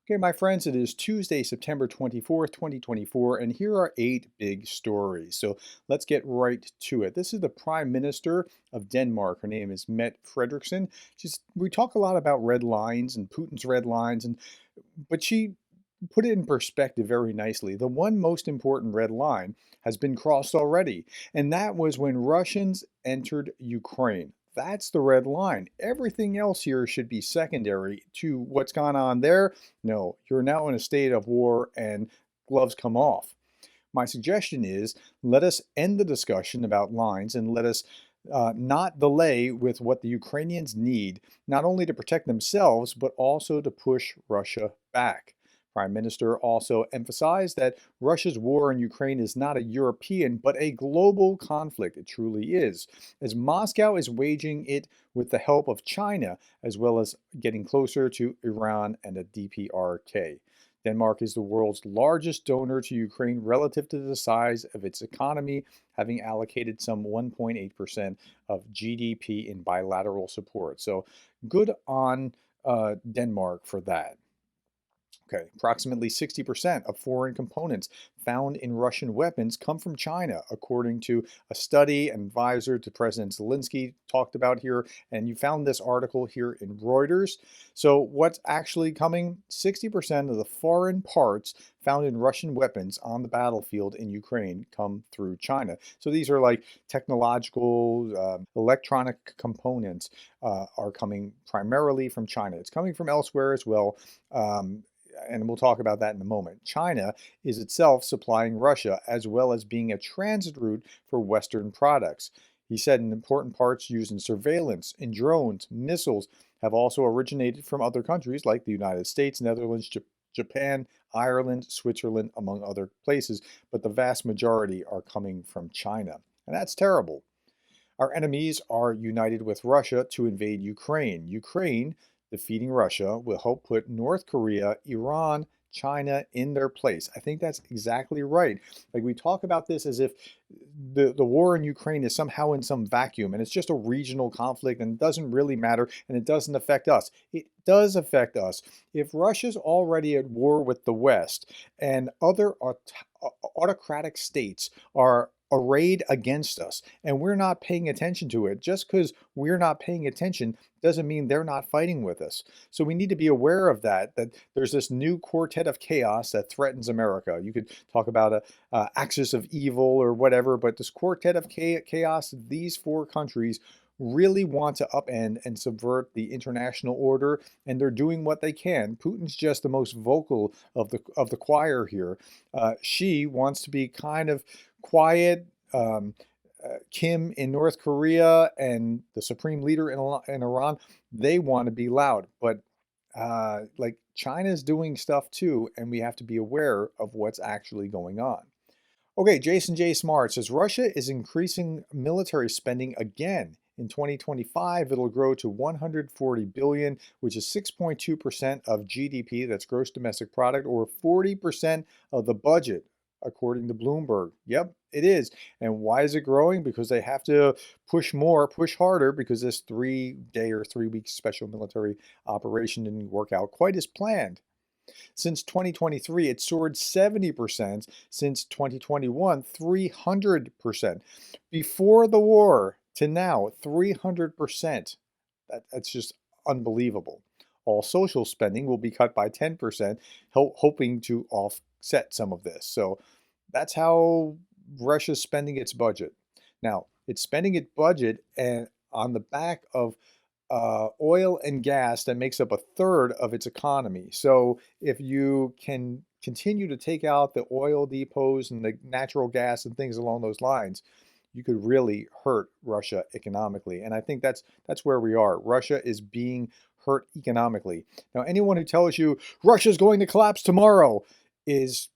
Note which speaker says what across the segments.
Speaker 1: Okay, my friends, it is Tuesday, September 24th, 2024, and here are 8 big stories. So let's get right to it. This is the Prime Minister of Denmark. Her name is Mette Frederiksen. We talk a lot about red lines and Putin's red lines, but she put it in perspective very nicely. The one most important red line has been crossed already, and that was when Russians entered Ukraine. That's the red line. Everything else here should be secondary to what's gone on there. No, you're now in a state of war and gloves come off. My suggestion is let us end the discussion about lines and let us not delay with what the Ukrainians need, not only to protect themselves, but also to push Russia back. Prime Minister also emphasized that Russia's war in Ukraine is not a European, but a global conflict. It truly is, as Moscow is waging it with the help of China, as well as getting closer to Iran and the DPRK. Denmark is the world's largest donor to Ukraine relative to the size of its economy, having allocated some 1.8% of GDP in bilateral support. So good on Denmark for that. Okay, approximately 60% of foreign components found in Russian weapons come from China, according to a study an advisor to President Zelensky talked about here. And you found this article here in Reuters. So what's actually coming? 60% of the foreign parts found in Russian weapons on the battlefield in Ukraine come through China. So these are like technological, electronic components are coming primarily from China. It's coming from elsewhere as well. And we'll talk about that in a moment. China is itself supplying Russia as well as being a transit route for Western products. He said important parts used in surveillance, in drones, missiles have also originated from other countries like the United States, Netherlands, Japan, Ireland, Switzerland, among other places, but the vast majority are coming from China. And that's terrible. Our enemies are united with Russia to invade Ukraine. Ukraine, defeating Russia, will help put North Korea, Iran, China in their place. I think that's exactly right. Like we talk about this as if the war in Ukraine is somehow in some vacuum and it's just a regional conflict and it doesn't really matter and it doesn't affect us. It does affect us. If Russia's already at war with the West and other autocratic states are arrayed against us and we're not paying attention to it, just because we're not paying attention doesn't mean they're not fighting with us. So we need to be aware of that there's this new quartet of chaos that threatens America. You could talk about a axis of evil or whatever, but this quartet of chaos, these 4 countries really want to upend and subvert the international order, and they're doing what they can. Putin's just the most vocal of the choir here. She wants to be kind of quiet. Kim in North Korea and the supreme leader in Iran, they want to be loud, but like China's doing stuff too, and we have to be aware of what's actually going on. Okay, Jason J. Smart says Russia is increasing military spending again. In 2025, it'll grow to 140 billion, which is 6.2% of GDP, that's gross domestic product, or 40% of the budget, according to Bloomberg. Yep, it is. And why is it growing? Because they have to push more, push harder, because this 3-day or 3-week special military operation didn't work out quite as planned. Since 2023, it soared 70%. Since 2021, 300%. Before the war to now, 300%. That's just unbelievable. All social spending will be cut by 10%, hoping to offset some of this. So that's how Russia's spending its budget. Now, it's spending its budget and on the back of oil and gas that makes up 1/3 of its economy. So if you can continue to take out the oil depots and the natural gas and things along those lines, you could really hurt Russia economically. And I think that's where we are. Russia is being hurt economically. Now, anyone who tells you Russia's going to collapse tomorrow is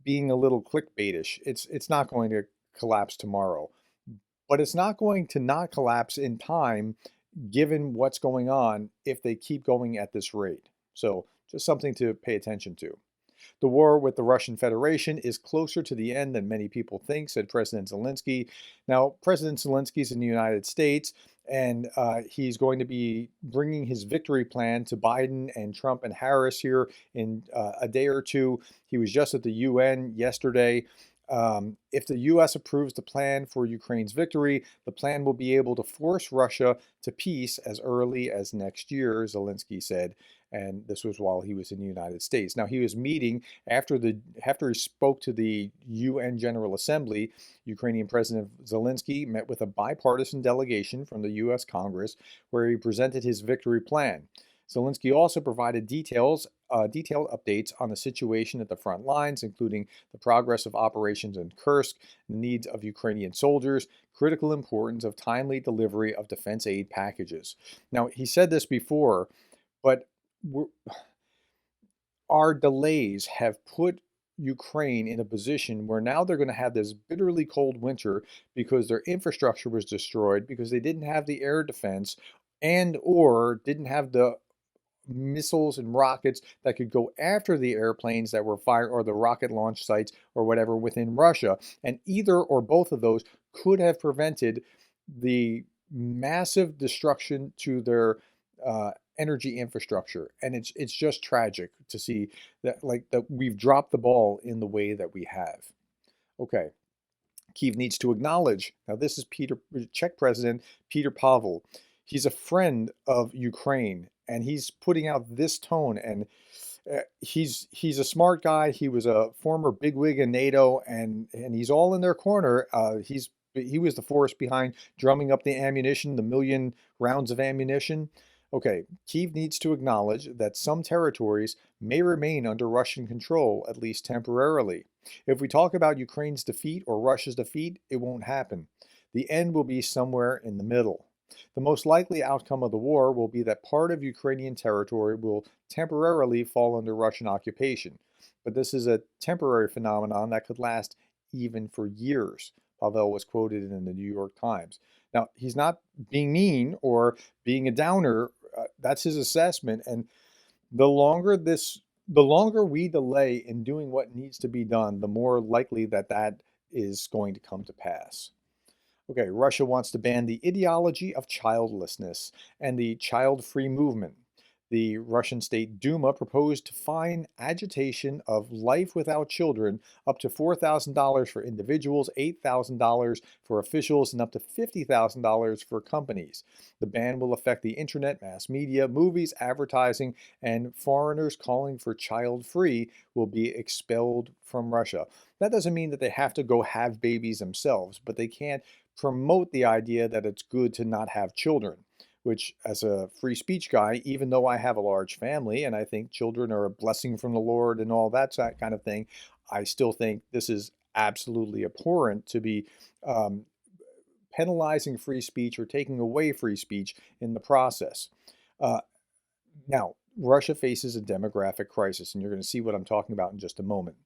Speaker 1: being a little clickbaitish. It's not going to collapse tomorrow, but it's not going to not collapse in time given what's going on if they keep going at this rate. So just something to pay attention to. The war with the Russian Federation is closer to the end than many people think, said President Zelensky. Now, President Zelensky is in the United States, and he's going to be bringing his victory plan to Biden and Trump and Harris here in a day or two. He was just at the UN yesterday. If the U.S. approves the plan for Ukraine's victory, the plan will be able to force Russia to peace as early as next year, Zelensky said. And this was while he was in the United States. Now, he was meeting after he spoke to the UN General Assembly. Ukrainian President Zelensky met with a bipartisan delegation from the U.S. Congress, where he presented his victory plan. Zelensky also provided detailed updates on the situation at the front lines, including the progress of operations in Kursk, the needs of Ukrainian soldiers, critical importance of timely delivery of defense aid packages. Now, he said this before, but our delays have put Ukraine in a position where now they're going to have this bitterly cold winter because their infrastructure was destroyed, because they didn't have the air defense and or didn't have the missiles and rockets that could go after the airplanes that were fired, or the rocket launch sites or whatever within Russia. And either or both of those could have prevented the massive destruction to their energy infrastructure. And it's just tragic to see that we've dropped the ball in the way that we have. Okay. Kyiv needs to acknowledge, now this is Czech President Petr Pavel. He's a friend of Ukraine, and he's putting out this tone, and he's a smart guy. He was a former bigwig in NATO, and he's all in their corner. He was the force behind drumming up the ammunition, the million rounds of ammunition. Okay, Kyiv needs to acknowledge that some territories may remain under Russian control, at least temporarily. If we talk about Ukraine's defeat or Russia's defeat, it won't happen. The end will be somewhere in the middle. The most likely outcome of the war will be that part of Ukrainian territory will temporarily fall under Russian occupation. But this is a temporary phenomenon that could last even for years, Pavel was quoted in the New York Times. Now, he's not being mean or being a downer. That's his assessment. And the longer we delay in doing what needs to be done, the more likely that is going to come to pass. Okay, Russia wants to ban the ideology of childlessness and the child-free movement. The Russian State Duma proposed to fine agitation of life without children up to $4,000 for individuals, $8,000 for officials, and up to $50,000 for companies. The ban will affect the internet, mass media, movies, advertising, and foreigners calling for child-free will be expelled from Russia. That doesn't mean that they have to go have babies themselves, but they can't promote the idea that it's good to not have children. Which, as a free speech guy, even though I have a large family and I think children are a blessing from the Lord and all that kind of thing, I still think this is absolutely abhorrent to be penalizing free speech or taking away free speech in the process. Now, Russia faces a demographic crisis, and you're going to see what I'm talking about in just a moment.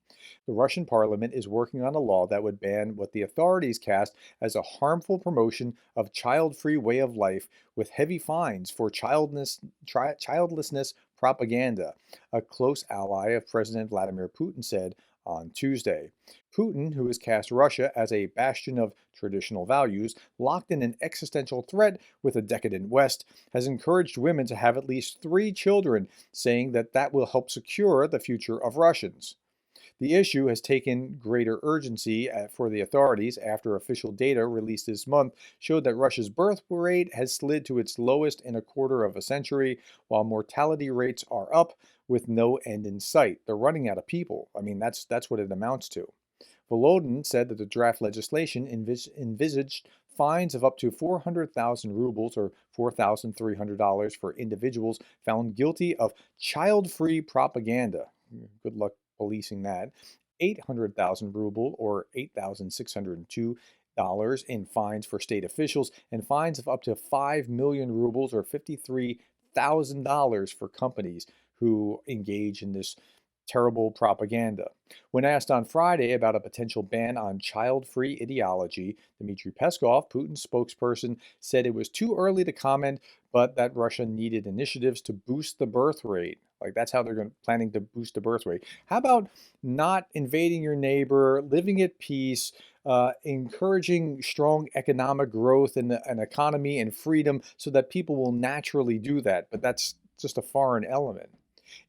Speaker 1: The Russian parliament is working on a law that would ban what the authorities cast as a harmful promotion of child-free way of life, with heavy fines for childlessness propaganda, a close ally of President Vladimir Putin said on Tuesday. Putin, who has cast Russia as a bastion of traditional values, locked in an existential threat with a decadent West, has encouraged women to have at least 3 children, saying that will help secure the future of Russians. The issue has taken greater urgency for the authorities after official data released this month showed that Russia's birth rate has slid to its lowest in a quarter of a century, while mortality rates are up with no end in sight. They're running out of people. I mean, that's what it amounts to. Volodin said that the draft legislation envisaged fines of up to 400,000 rubles or $4,300 for individuals found guilty of child-free propaganda. Good luck policing that. 800,000 ruble or $8,602 in fines for state officials, and fines of up to 5 million rubles or $53,000 for companies who engage in this terrible propaganda. When asked on Friday about a potential ban on child-free ideology, Dmitry Peskov, Putin's spokesperson, said it was too early to comment, but that Russia needed initiatives to boost the birth rate. Like that's how they're planning to boost the birth rate. How about not invading your neighbor, living at peace, encouraging strong economic growth in an economy and freedom so that people will naturally do that. But that's just a foreign element.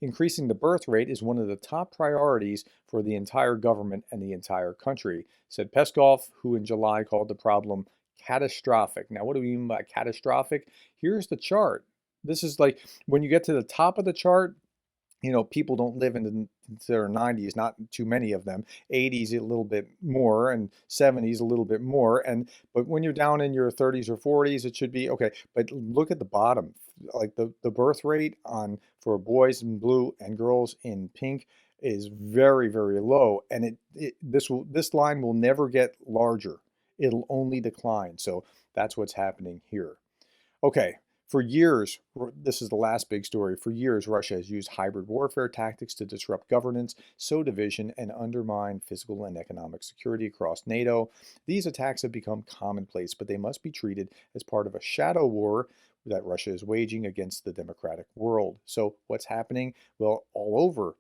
Speaker 1: Increasing the birth rate is one of the top priorities for the entire government and the entire country, said Peskov, who in July called the problem catastrophic. Now, what do we mean by catastrophic? Here's the chart. This is like when you get to the top of the chart, people don't live into their 90s, not too many of them. 80s a little bit more, and 70s a little bit more. But when you're down in your 30s or 40s, it should be okay. But look at the bottom, like the birth rate on for boys in blue and girls in pink is very, very low, and this line will never get larger. It'll only decline. So that's what's happening here. Okay, for years, this is the last big story. For years, Russia has used hybrid warfare tactics to disrupt governance, sow division, and undermine physical and economic security across NATO. These attacks have become commonplace, but they must be treated as part of a shadow war that Russia is waging against the democratic world. So what's happening? Well, all over.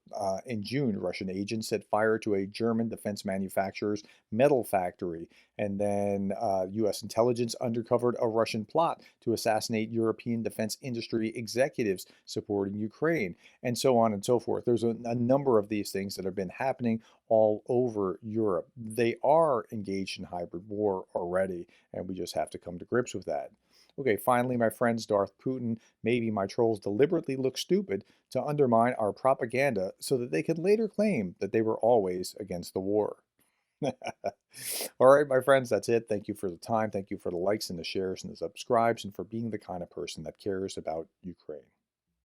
Speaker 1: In June, Russian agents set fire to a German defense manufacturer's metal factory. And then U.S. intelligence uncovered a Russian plot to assassinate European defense industry executives supporting Ukraine, and so on and so forth. There's a number of these things that have been happening all over Europe. They are engaged in hybrid war already, and we just have to come to grips with that. Okay, finally, my friends, Darth Putin, maybe my trolls deliberately look stupid to undermine our propaganda so that they could later claim that they were always against the war. All right, my friends, that's it. Thank you for the time. Thank you for the likes and the shares and the subscribes and for being the kind of person that cares about Ukraine.